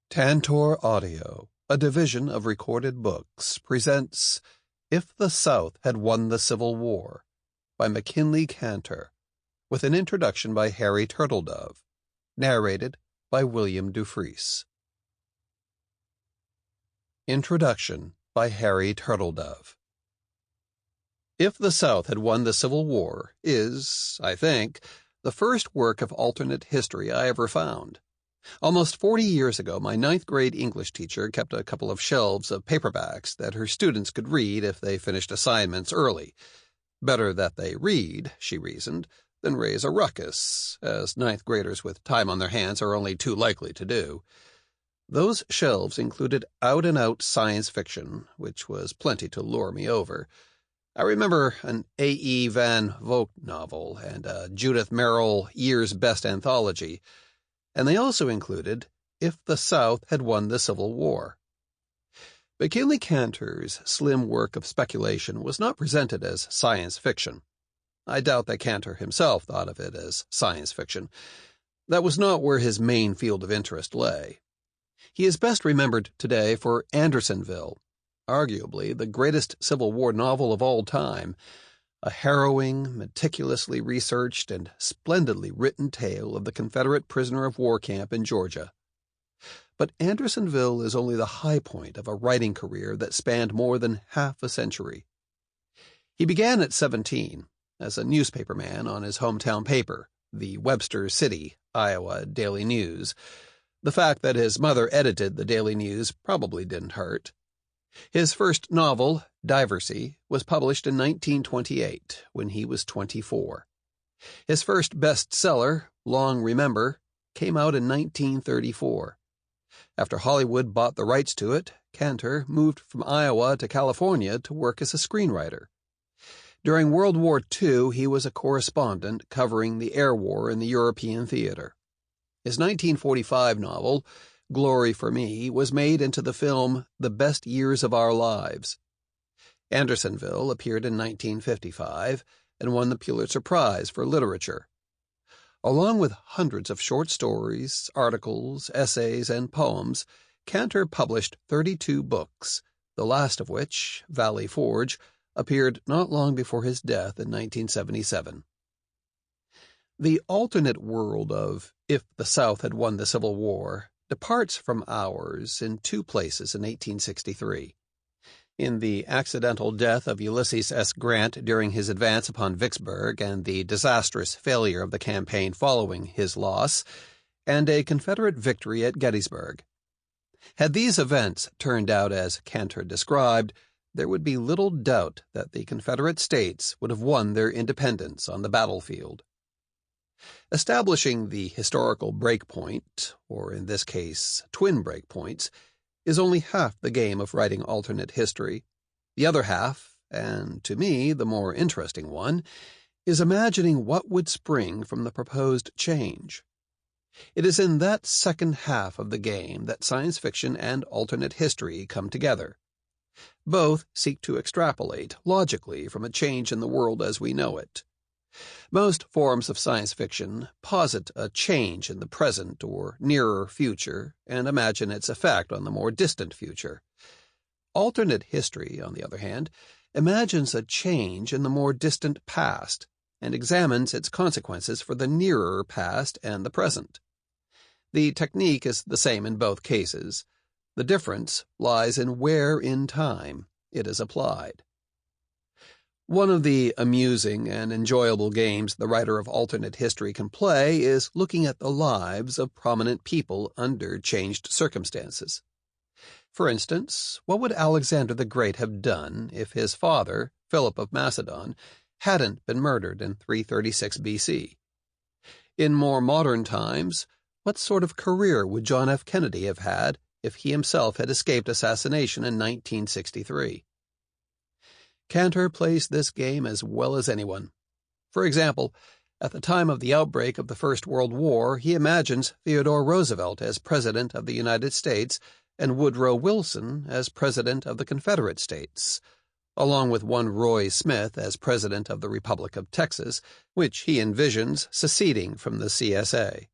Tantor Audio, a division of Recorded Books, presents If the South Had Won the Civil War by MacKinlay Kantor, with an introduction by Harry Turtledove, narrated by William Dufris. Introduction by Harry Turtledove. If the South Had Won the Civil War is, I think, the first work of alternate history I ever found. Almost 40 years ago, my ninth-grade English teacher kept a couple of shelves of paperbacks that her students could read if they finished assignments early. Better that they read, she reasoned, than raise a ruckus, as ninth-graders with time on their hands are only too likely to do. Those shelves included out-and-out science fiction, which was plenty to lure me over. I remember an A.E. Van Vogt novel and a Judith Merril Year's Best Anthology, and they also included If the South Had Won the Civil War. MacKinlay Kantor's slim work of speculation was not presented as science fiction. I doubt that Kantor himself thought of it as science fiction. That was not where his main field of interest lay. He is best remembered today for Andersonville, arguably the greatest Civil War novel of all time, a harrowing, meticulously researched, and splendidly written tale of the Confederate prisoner of war camp in Georgia. But Andersonville is only the high point of a writing career that spanned more than half a century. He began at 17 as a newspaperman on his hometown paper, the Webster City, Iowa Daily News. The fact that his mother edited the Daily News probably didn't hurt. His first novel, Dufris, was published in 1928, when he was 24. His first bestseller, Long Remember, came out in 1934. After Hollywood bought the rights to it, Kantor moved from Iowa to California to work as a screenwriter. During World War II, he was a correspondent covering the air war in the European theater. His 1945 novel, Glory for Me, was made into the film The Best Years of Our Lives. Andersonville appeared in 1955 and won the Pulitzer Prize for literature. Along with hundreds of short stories, articles, essays, and poems, Kantor published 32 books, the last of which, Valley Forge, appeared not long before his death in 1977. The alternate world of If the South Had Won the Civil War departs from ours in two places in 1863. In the accidental death of Ulysses S. Grant during his advance upon Vicksburg and the disastrous failure of the campaign following his loss, and a Confederate victory at Gettysburg. Had these events turned out as Kantor described, there would be little doubt that the Confederate States would have won their independence on the battlefield. Establishing the historical breakpoint, or in this case, twin breakpoints, is only half the game of writing alternate history. The other half, and to me the more interesting one, is imagining what would spring from the proposed change. It is in that second half of the game that science fiction and alternate history come together. Both seek to extrapolate logically from a change in the world as we know it. Most forms of science fiction posit a change in the present or nearer future and imagine its effect on the more distant future. Alternate history, on the other hand, imagines a change in the more distant past and examines its consequences for the nearer past and the present. The technique is the same in both cases. The difference lies in where in time it is applied. One of the amusing and enjoyable games the writer of alternate history can play is looking at the lives of prominent people under changed circumstances. For instance, what would Alexander the Great have done if his father, Philip of Macedon, hadn't been murdered in 336 BC? In more modern times, what sort of career would John F. Kennedy have had if he himself had escaped assassination in 1963? Kantor plays this game as well as anyone. For example, at the time of the outbreak of the First World War, he imagines Theodore Roosevelt as President of the United States and Woodrow Wilson as President of the Confederate States, along with one Roy Smith as President of the Republic of Texas, which he envisions seceding from the CSA.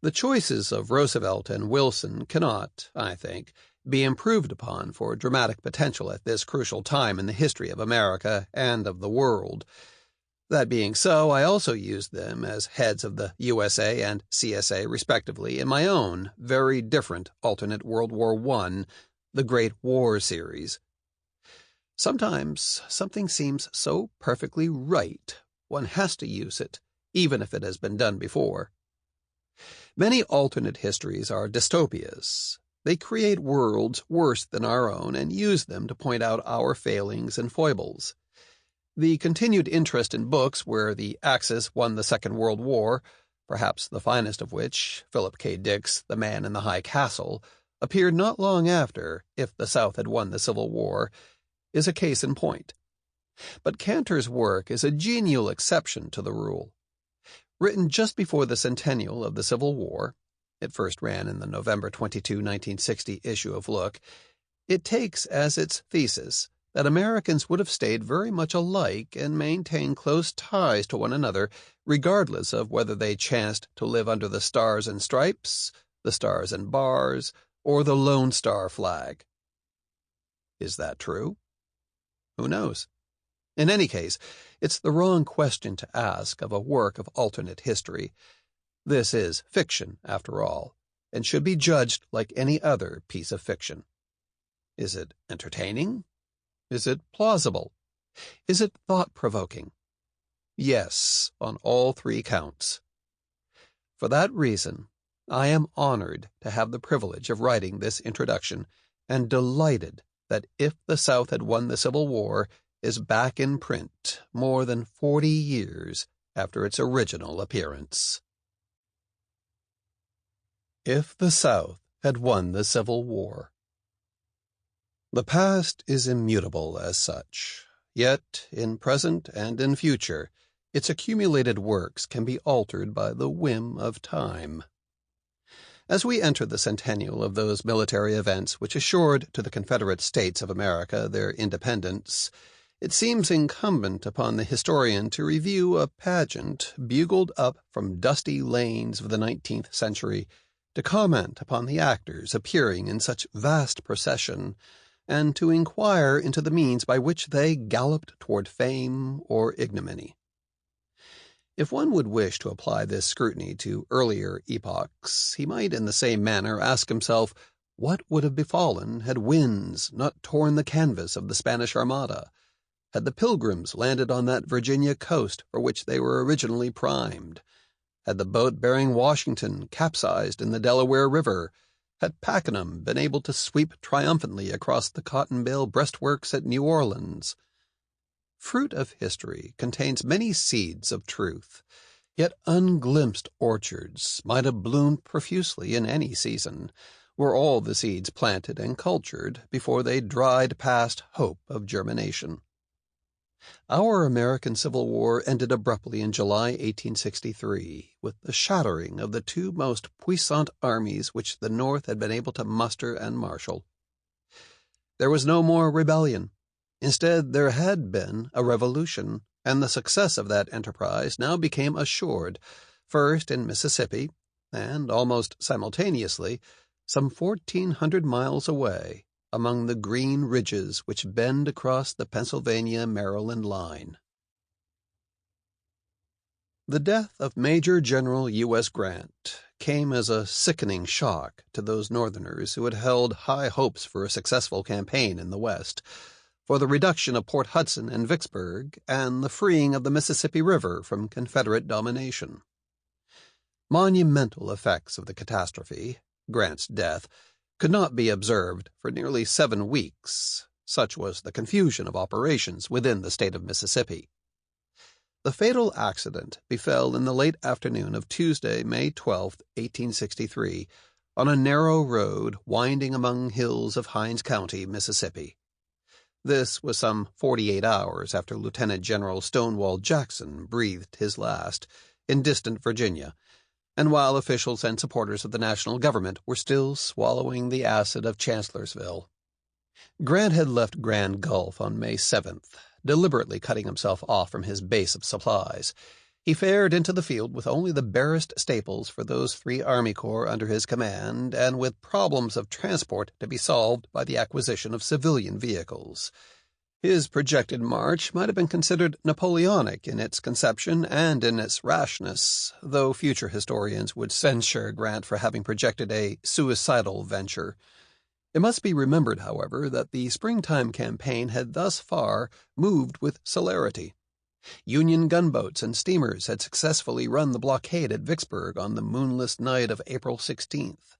The choices of Roosevelt and Wilson cannot, I think, be improved upon for dramatic potential at this crucial time in the history of America and of the world. That being so, I also used them as heads of the USA and CSA, respectively, in my own very different alternate World War I, the Great War series. Sometimes something seems so perfectly right, one has to use it, even if it has been done before. Many alternate histories are dystopias. They create worlds worse than our own and use them to point out our failings and foibles. The continued interest in books where the Axis won the Second World War, perhaps the finest of which, Philip K. Dick's The Man in the High Castle, appeared not long after If the South Had Won the Civil War, is a case in point. But Kantor's work is a genial exception to the rule. Written just before the centennial of the Civil War, it first ran in the November 22, 1960 issue of Look, it takes as its thesis that Americans would have stayed very much alike and maintained close ties to one another, regardless of whether they chanced to live under the Stars and Stripes, the Stars and Bars, or the Lone Star flag. Is that true? Who knows? In any case, it's the wrong question to ask of a work of alternate history. This is fiction, after all, and should be judged like any other piece of fiction. Is it entertaining? Is it plausible? Is it thought-provoking? Yes, on all three counts. For that reason, I am honored to have the privilege of writing this introduction, and delighted that If the South Had Won the Civil War is back in print more than 40 years after its original appearance. If the South Had Won the Civil War. The past is immutable as such, yet in present and in future its accumulated works can be altered by the whim of time. As we enter the centennial of those military events which assured to the Confederate States of America their independence, it seems incumbent upon the historian to review a pageant bugled up from dusty lanes of the 19th century, to comment upon the actors appearing in such vast procession, and to inquire into the means by which they galloped toward fame or ignominy. If one would wish to apply this scrutiny to earlier epochs, he might in the same manner ask himself what would have befallen had winds not torn the canvas of the Spanish Armada, had the Pilgrims landed on that Virginia coast for which they were originally primed, had the boat bearing Washington capsized in the Delaware River, had Pakenham been able to sweep triumphantly across the cotton bale breastworks at New Orleans. Fruit of history contains many seeds of truth, yet unglimpsed orchards might have bloomed profusely in any season, were all the seeds planted and cultured before they dried past hope of germination. Our American Civil War ended abruptly in July 1863, with the shattering of the two most puissant armies which the North had been able to muster and marshal. There was no more rebellion. Instead, there had been a revolution, and the success of that enterprise now became assured, first in Mississippi, and almost simultaneously, some 1,400 miles away, among the green ridges which bend across the Pennsylvania-Maryland line. The death of Major General U.S. Grant came as a sickening shock to those Northerners who had held high hopes for a successful campaign in the West, for the reduction of Port Hudson and Vicksburg, and the freeing of the Mississippi River from Confederate domination. Monumental effects of the catastrophe, Grant's death, could not be observed for nearly 7 weeks. Such was the confusion of operations within the state of Mississippi. The fatal accident befell in the late afternoon of Tuesday, May 12, 1863, on a narrow road winding among hills of Hinds County, Mississippi. This was some 48 hours after Lieutenant General Stonewall Jackson breathed his last in distant Virginia, and while officials and supporters of the national government were still swallowing the acid of Chancellorsville. Grant had left Grand Gulf on May 7th, deliberately cutting himself off from his base of supplies. He fared into the field with only the barest staples for those 3 army corps under his command, and with problems of transport to be solved by the acquisition of civilian vehicles. His projected march might have been considered Napoleonic in its conception and in its rashness, though future historians would censure Grant for having projected a suicidal venture. It must be remembered, however, that the springtime campaign had thus far moved with celerity. Union gunboats and steamers had successfully run the blockade at Vicksburg on the moonless night of April 16th,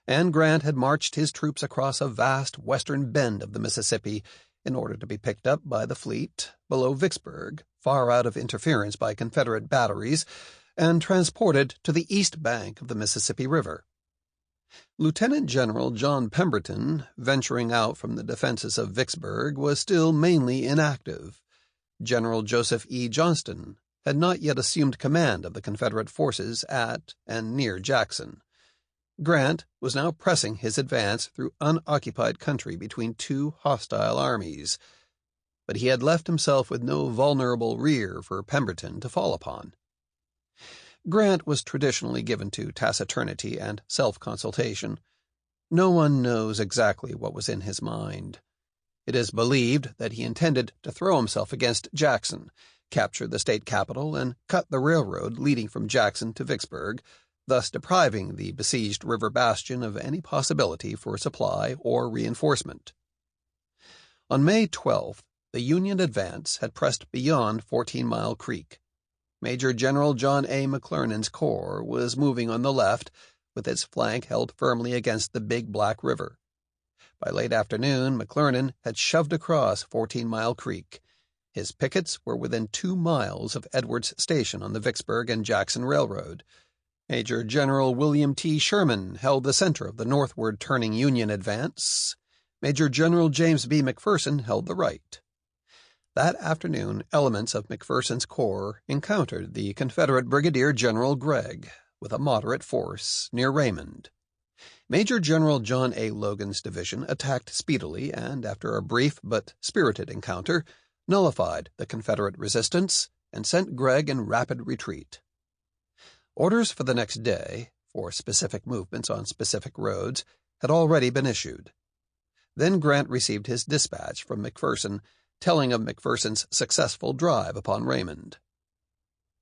and Grant had marched his troops across a vast western bend of the Mississippi in order to be picked up by the fleet below Vicksburg, far out of interference by Confederate batteries, and transported to the east bank of the Mississippi River. Lieutenant General John Pemberton, venturing out from the defenses of Vicksburg, was still mainly inactive. General Joseph E. Johnston had not yet assumed command of the Confederate forces at and near Jackson. Grant was now pressing his advance through unoccupied country between 2 hostile armies, but he had left himself with no vulnerable rear for Pemberton to fall upon. Grant was traditionally given to taciturnity and self-consultation. No one knows exactly what was in his mind. It is believed that he intended to throw himself against Jackson, capture the state capital, and cut the railroad leading from Jackson to Vicksburg, thus depriving the besieged river bastion of any possibility for supply or reinforcement. On May 12th, the Union advance had pressed beyond 14 Mile Creek. Major General John A. McClernand's corps was moving on the left, with its flank held firmly against the Big Black River. By late afternoon, McClernand had shoved across 14 Mile Creek. His pickets were within 2 miles of Edwards Station on the Vicksburg and Jackson Railroad. Major General William T. Sherman held the center of the northward turning Union advance. Major General James B. McPherson held the right. That afternoon, elements of McPherson's corps encountered the Confederate Brigadier General Gregg with a moderate force near Raymond. Major General John A. Logan's division attacked speedily and, after a brief but spirited encounter, nullified the Confederate resistance and sent Gregg in rapid retreat. Orders for the next day, for specific movements on specific roads, had already been issued. Then Grant received his dispatch from McPherson, telling of McPherson's successful drive upon Raymond.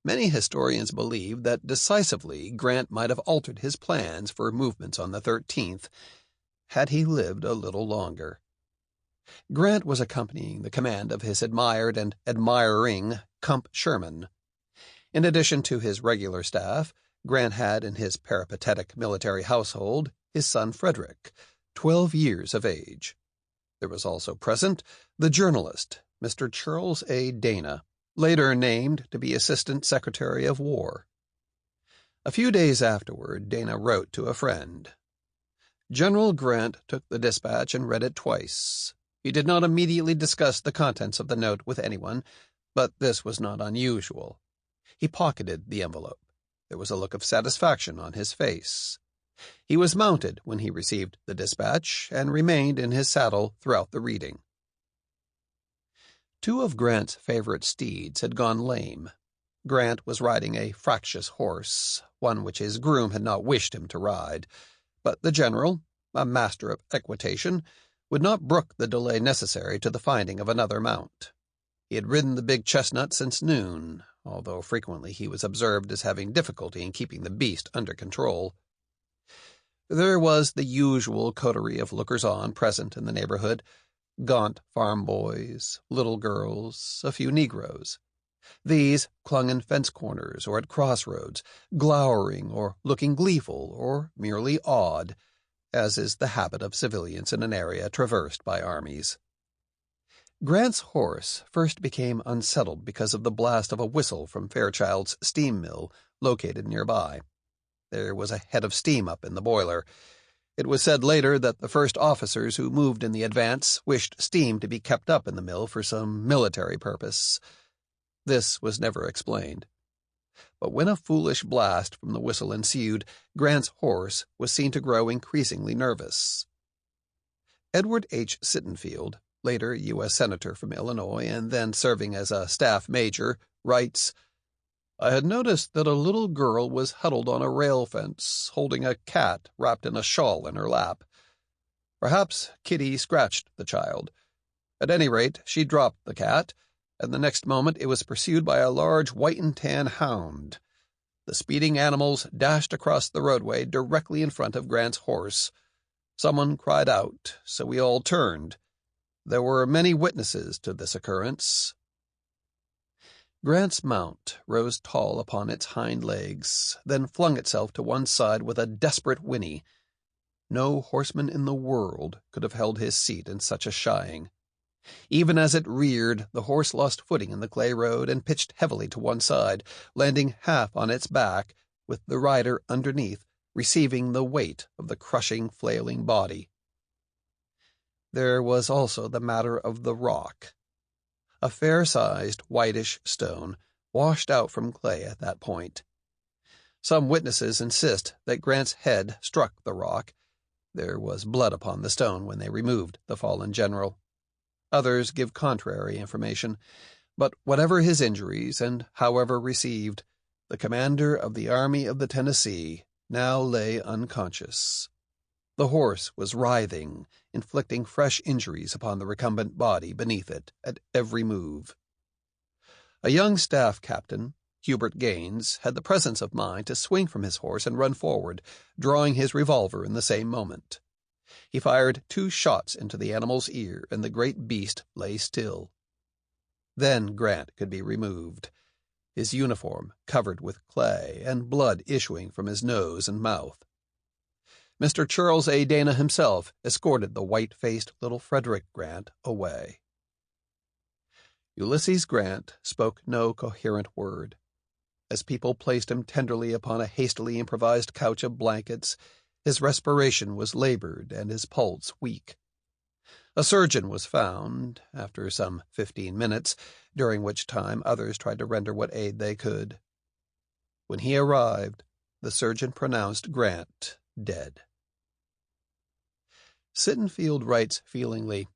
Many historians believe that decisively Grant might have altered his plans for movements on the 13th, had he lived a little longer. Grant was accompanying the command of his admired and admiring Comp Sherman. In addition to his regular staff, Grant had in his peripatetic military household his son Frederick, 12 years of age. There was also present the journalist, Mr. Charles A. Dana, later named to be Assistant Secretary of War. A few days afterward, Dana wrote to a friend. General Grant took the dispatch and read it twice. He did not immediately discuss the contents of the note with anyone, but this was not unusual. He pocketed the envelope. There was a look of satisfaction on his face. He was mounted when he received the dispatch and remained in his saddle throughout the reading. 2 of Grant's favorite steeds had gone lame. Grant was riding a fractious horse, one which his groom had not wished him to ride, but the general, a master of equitation, would not brook the delay necessary to the finding of another mount. He had ridden the big chestnut since noon, although frequently he was observed as having difficulty in keeping the beast under control. There was the usual coterie of lookers-on present in the neighborhood, gaunt farm boys, little girls, a few Negroes. These clung in fence corners or at crossroads, glowering or looking gleeful or merely awed, as is the habit of civilians in an area traversed by armies. Grant's horse first became unsettled because of the blast of a whistle from Fairchild's steam mill, located nearby. There was a head of steam up in the boiler. It was said later that the first officers who moved in the advance wished steam to be kept up in the mill for some military purpose. This was never explained. But when a foolish blast from the whistle ensued, Grant's horse was seen to grow increasingly nervous. Edward H. Sittenfield, later U.S. Senator from Illinois and then serving as a staff major, writes, I had noticed that a little girl was huddled on a rail fence, holding a cat wrapped in a shawl in her lap. Perhaps Kitty scratched the child. At any rate, she dropped the cat, and the next moment it was pursued by a large white and tan hound. The speeding animals dashed across the roadway directly in front of Grant's horse. Someone cried out, so we all turned. There were many witnesses to this occurrence. Grant's mount rose tall upon its hind legs, then flung itself to one side with a desperate whinny. No horseman in the world could have held his seat in such a shying. Even as it reared, the horse lost footing in the clay road and pitched heavily to one side, landing half on its back, with the rider underneath, receiving the weight of the crushing, flailing body. There was also the matter of the rock. A fair-sized, whitish stone washed out from clay at that point. Some witnesses insist that Grant's head struck the rock. There was blood upon the stone when they removed the fallen general. Others give contrary information, but whatever his injuries and however received, the commander of the Army of the Tennessee now lay unconscious. The horse was writhing, inflicting fresh injuries upon the recumbent body beneath it at every move. A young staff captain, Hubert Gaines, had the presence of mind to swing from his horse and run forward, drawing his revolver in the same moment. He fired 2 shots into the animal's ear, and the great beast lay still. Then Grant could be removed, his uniform covered with clay and blood issuing from his nose and mouth. Mr. Charles A. Dana himself escorted the white-faced little Frederick Grant away. Ulysses Grant spoke no coherent word. As people placed him tenderly upon a hastily improvised couch of blankets, his respiration was labored and his pulse weak. A surgeon was found, after some 15 minutes, during which time others tried to render what aid they could. When he arrived, the surgeon pronounced Grant dead. Sittenfield writes feelingly,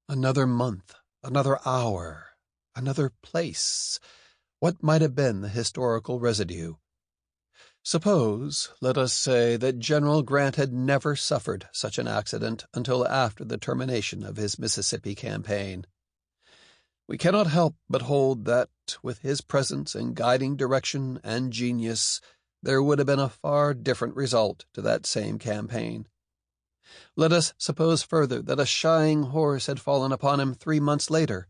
"Another month, another hour, another place. What might have been the historical residue? Suppose, let us say, that General Grant had never suffered such an accident until after the termination of his Mississippi campaign. We cannot help but hold that, with his presence and guiding direction and genius, there would have been a far different result to that same campaign. Let us suppose further that a shying horse had fallen upon him 3 months later,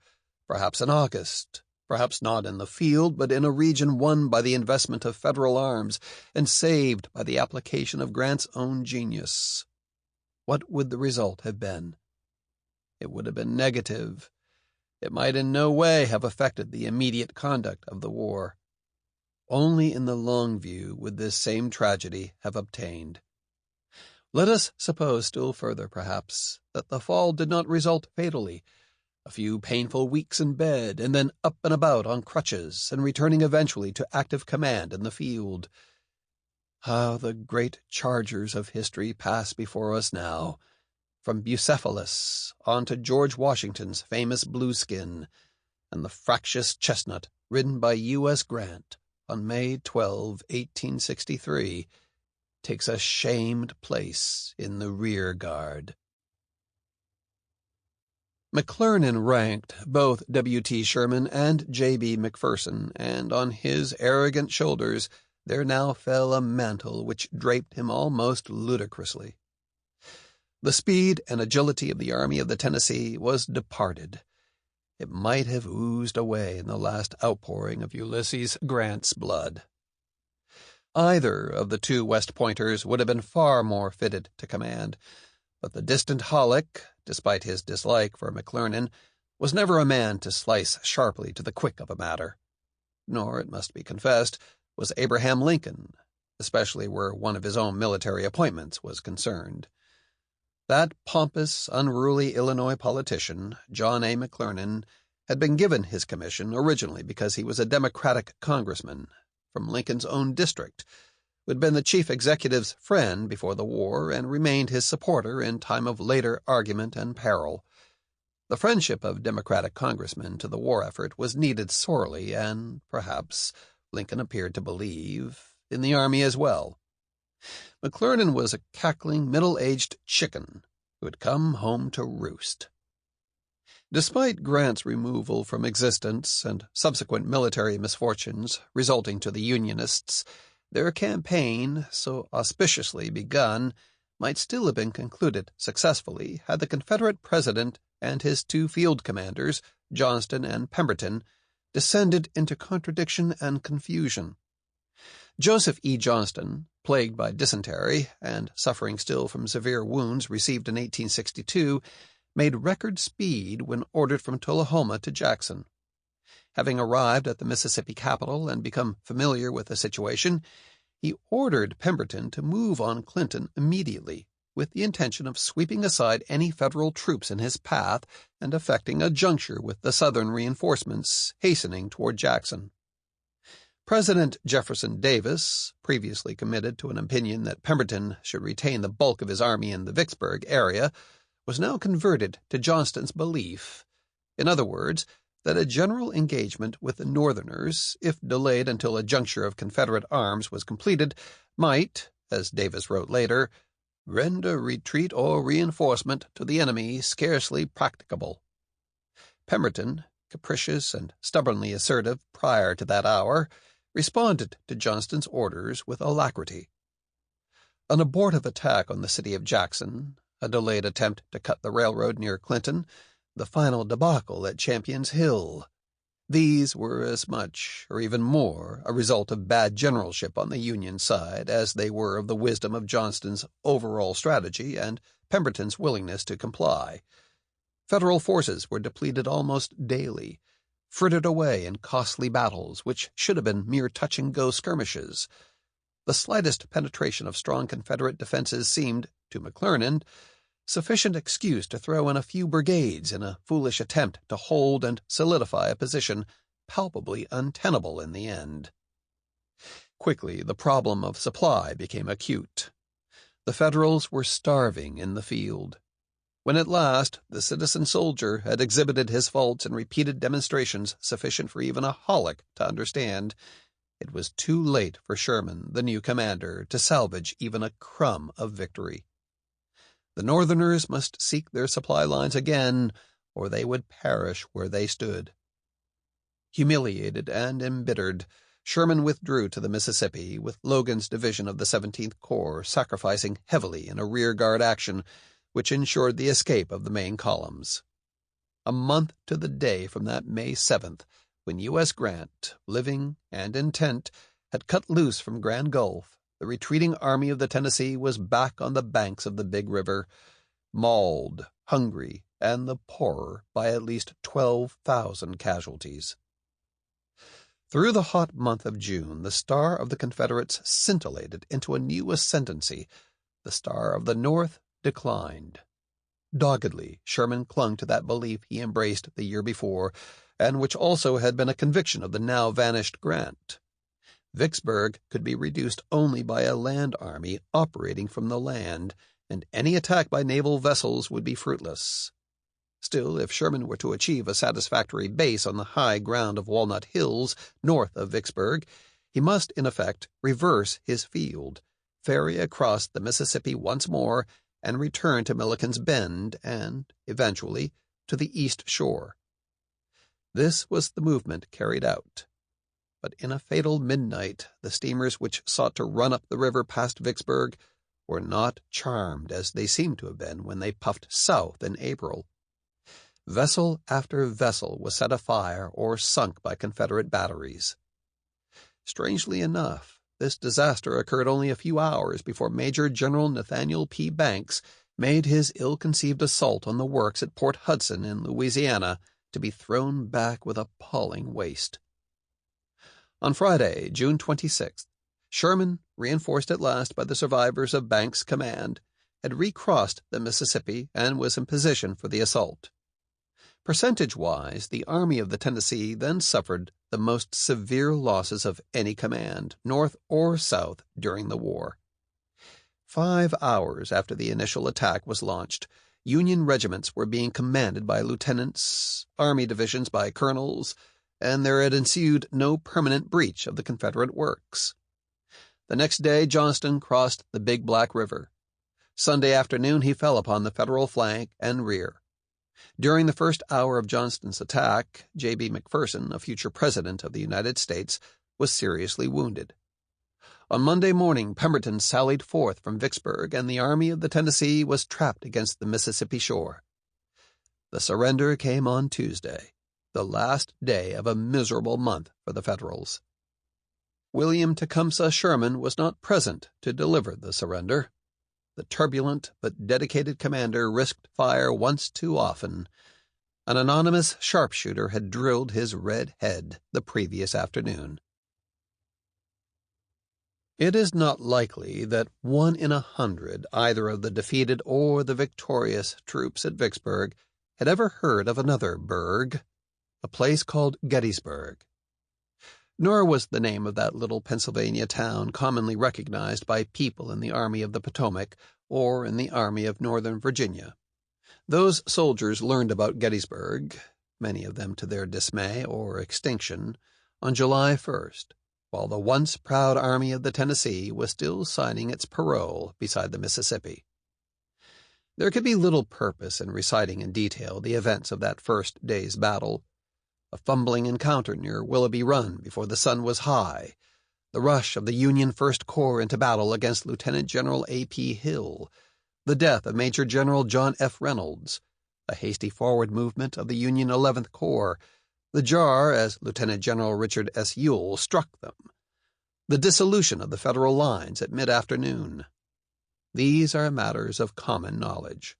perhaps in August, perhaps not in the field, but in a region won by the investment of Federal arms and saved by the application of Grant's own genius. What would the result have been? It would have been negative. It might in no way have affected the immediate conduct of the war. Only in the long view would this same tragedy have obtained. Let us suppose still further, perhaps, that the fall did not result fatally. A few painful weeks in bed, and then up and about on crutches, and returning eventually to active command in the field. How the great chargers of history pass before us now, from Bucephalus on to George Washington's famous blueskin, and the fractious chestnut ridden by U.S. Grant on May 12, 1863, takes a shamed place in the rear guard. McClernand ranked both W.T. Sherman and J.B. McPherson, and on his arrogant shoulders there now fell a mantle which draped him almost ludicrously. The speed and agility of the Army of the Tennessee was departed. It might have oozed away in the last outpouring of Ulysses Grant's blood. Either of the 2 West Pointers would have been far more fitted to command, but the distant Halleck, despite his dislike for McClernand, was never a man to slice sharply to the quick of a matter. Nor, it must be confessed, was Abraham Lincoln, especially where one of his own military appointments was concerned. That pompous, unruly Illinois politician, John A. McClernand, had been given his commission originally because he was a Democratic congressman from Lincoln's own district, who had been the chief executive's friend before the war and remained his supporter in time of later argument and peril. The friendship of Democratic congressmen to the war effort was needed sorely, and, perhaps, Lincoln appeared to believe, in the army as well. McClernand was a cackling, middle-aged chicken who had come home to roost. Despite Grant's removal from existence and subsequent military misfortunes resulting to the Unionists, their campaign, so auspiciously begun, might still have been concluded successfully had the Confederate president and his two field commanders, Johnston and Pemberton, descended into contradiction and confusion. Joseph E. Johnston, plagued by dysentery and suffering still from severe wounds received in 1862, made record speed when ordered from Tullahoma to Jackson. Having arrived at the Mississippi capital and become familiar with the situation, he ordered Pemberton to move on Clinton immediately, with the intention of sweeping aside any Federal troops in his path and effecting a juncture with the Southern reinforcements hastening toward Jackson. President Jefferson Davis, previously committed to an opinion that Pemberton should retain the bulk of his army in the Vicksburg area, was now converted to Johnston's belief, in other words, that a general engagement with the Northerners, if delayed until a juncture of Confederate arms was completed, might, as Davis wrote later, render retreat or reinforcement to the enemy scarcely practicable. Pemberton, capricious and stubbornly assertive prior to that hour, responded to Johnston's orders with alacrity. An abortive attack on the city of Jackson, a delayed attempt to cut the railroad near Clinton, the final debacle at Champion's Hill. These were as much, or even more, a result of bad generalship on the Union side as they were of the wisdom of Johnston's overall strategy and Pemberton's willingness to comply. Federal forces were depleted almost daily, frittered away in costly battles which should have been mere touch-and-go skirmishes. The slightest penetration of strong Confederate defenses seemed, to McClernand, sufficient excuse to throw in a few brigades in a foolish attempt to hold and solidify a position palpably untenable in the end. Quickly, the problem of supply became acute. The Federals were starving in the field. When at last the citizen soldier had exhibited his faults in repeated demonstrations sufficient for even a Halleck to understand, it was too late for Sherman, the new commander, to salvage even a crumb of victory. The Northerners must seek their supply lines again, or they would perish where they stood. Humiliated and embittered, Sherman withdrew to the Mississippi, with Logan's division of the 17th Corps sacrificing heavily in a rearguard action which ensured the escape of the main columns. A month to the day from that May 7th, when U.S. Grant, living and intent, had cut loose from Grand Gulf, the retreating Army of the Tennessee was back on the banks of the Big River, mauled, hungry, and the poorer by at least 12,000 casualties. Through the hot month of June, the star of the Confederates scintillated into a new ascendancy. The star of the North declined. Doggedly, Sherman clung to that belief he embraced the year before, and which also had been a conviction of the now vanished Grant. Vicksburg could be reduced only by a land army operating from the land, and any attack by naval vessels would be fruitless. Still, if Sherman were to achieve a satisfactory base on the high ground of Walnut Hills north of Vicksburg, he must, in effect, reverse his field, ferry across the Mississippi once more, and return to Milliken's Bend and, eventually, to the East Shore. This was the movement carried out. But in a fatal midnight, the steamers which sought to run up the river past Vicksburg were not charmed as they seemed to have been when they puffed south in April. Vessel after vessel was set afire or sunk by Confederate batteries. Strangely enough, this disaster occurred only a few hours before Major General Nathaniel P. Banks made his ill-conceived assault on the works at Port Hudson in Louisiana to be thrown back with appalling waste. On Friday, June 26th, Sherman, reinforced at last by the survivors of Banks' command, had recrossed the Mississippi and was in position for the assault. Percentage-wise, the Army of the Tennessee then suffered the most severe losses of any command, north or south, during the war. 5 hours after the initial attack was launched, Union regiments were being commanded by lieutenants, army divisions by colonels, and there had ensued no permanent breach of the Confederate works. The next day Johnston crossed the Big Black River. Sunday afternoon he fell upon the Federal flank and rear. During the first hour of Johnston's attack, J.B. McPherson, a future President of the United States, was seriously wounded. On Monday morning, Pemberton sallied forth from Vicksburg, and the Army of the Tennessee was trapped against the Mississippi shore. The surrender came on Tuesday, the last day of a miserable month for the Federals. William Tecumseh Sherman was not present to deliver the surrender. The turbulent but dedicated commander risked fire once too often. An anonymous sharpshooter had drilled his red head the previous afternoon. It is not likely that 1 in 100, either of the defeated or the victorious troops at Vicksburg, had ever heard of another burg, a place called Gettysburg. Nor was the name of that little Pennsylvania town commonly recognized by people in the Army of the Potomac or in the Army of Northern Virginia. Those soldiers learned about Gettysburg, many of them to their dismay or extinction, on July 1st, while the once proud Army of the Tennessee was still signing its parole beside the Mississippi. There could be little purpose in reciting in detail the events of that first day's battle. A fumbling encounter near Willoughby Run before the sun was high, the rush of the Union First Corps into battle against Lieutenant General A.P. Hill, the death of Major General John F. Reynolds, a hasty forward movement of the Union 11th Corps, the jar as Lieutenant General Richard S. Ewell struck them, the dissolution of the Federal lines at mid-afternoon. These are matters of common knowledge.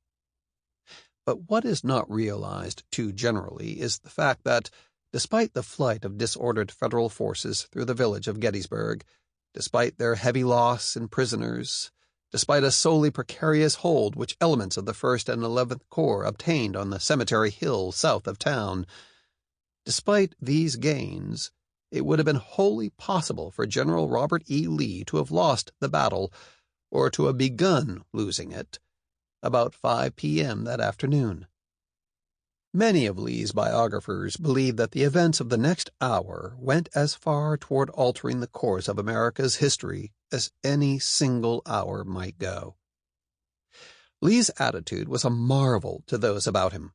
But what is not realized too generally is the fact that, despite the flight of disordered Federal forces through the village of Gettysburg, despite their heavy loss in prisoners, despite a solely precarious hold which elements of the 1st and 11th Corps obtained on the Cemetery Hill south of town, despite these gains, it would have been wholly possible for General Robert E. Lee to have lost the battle, or to have begun losing it, about 5 p.m. that afternoon. Many of Lee's biographers believe that the events of the next hour went as far toward altering the course of America's history as any single hour might go. Lee's attitude was a marvel to those about him.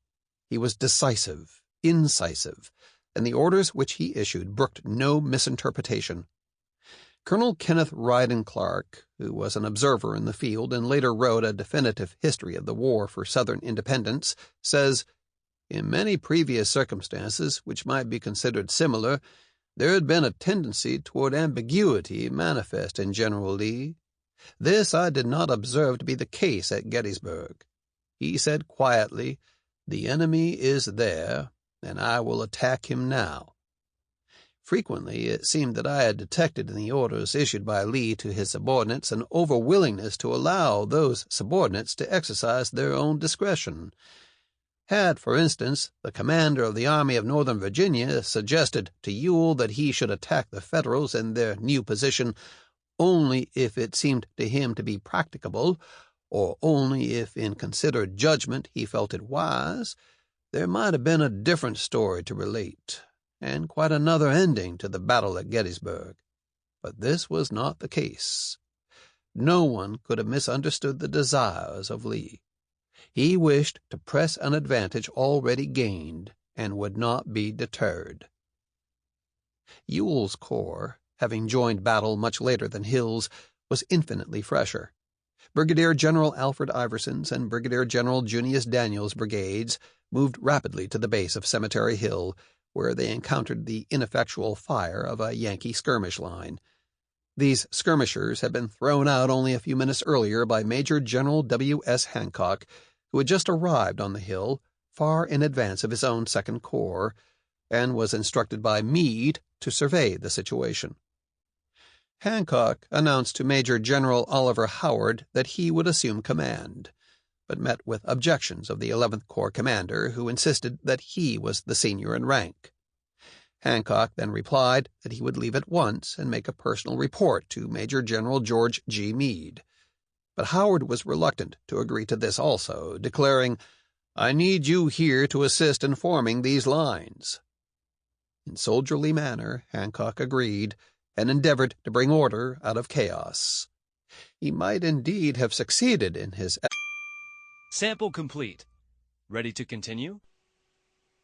He was decisive, incisive, and the orders which he issued brooked no misinterpretation. Colonel Kenneth Ryden Clark, who was an observer in the field and later wrote a definitive history of the war for Southern independence, says, "In many previous circumstances which might be considered similar, there had been a tendency toward ambiguity manifest in General Lee. This I did not observe to be the case at Gettysburg. He said quietly, 'The enemy is there, and I will attack him now.' Frequently it seemed that I had detected in the orders issued by Lee to his subordinates an overwillingness to allow those subordinates to exercise their own discretion. Had, for instance, the commander of the Army of Northern Virginia suggested to Ewell that he should attack the Federals in their new position only if it seemed to him to be practicable, or only if in considered judgment he felt it wise, there might have been a different story to relate, and quite another ending to the battle at Gettysburg. But this was not the case. No one could have misunderstood the desires of Lee. He wished to press an advantage already gained, and would not be deterred." Ewell's corps, having joined battle much later than Hill's, was infinitely fresher. Brigadier General Alfred Iverson's and Brigadier General Junius Daniels' brigades moved rapidly to the base of Cemetery Hill, where they encountered the ineffectual fire of a Yankee skirmish line. These skirmishers had been thrown out only a few minutes earlier by Major General W. S. Hancock, who had just arrived on the hill, far in advance of his own Second Corps, and was instructed by Meade to survey the situation. Hancock announced to Major General Oliver Howard that he would assume command, but met with objections of the 11th Corps commander, who insisted that he was the senior in rank. Hancock then replied that he would leave at once and make a personal report to Major General George G. Meade. But Howard was reluctant to agree to this also, declaring, "I need you here to assist in forming these lines." In soldierly manner, Hancock agreed, and endeavored to bring order out of chaos. He might indeed have succeeded in his Sample complete. Ready to continue?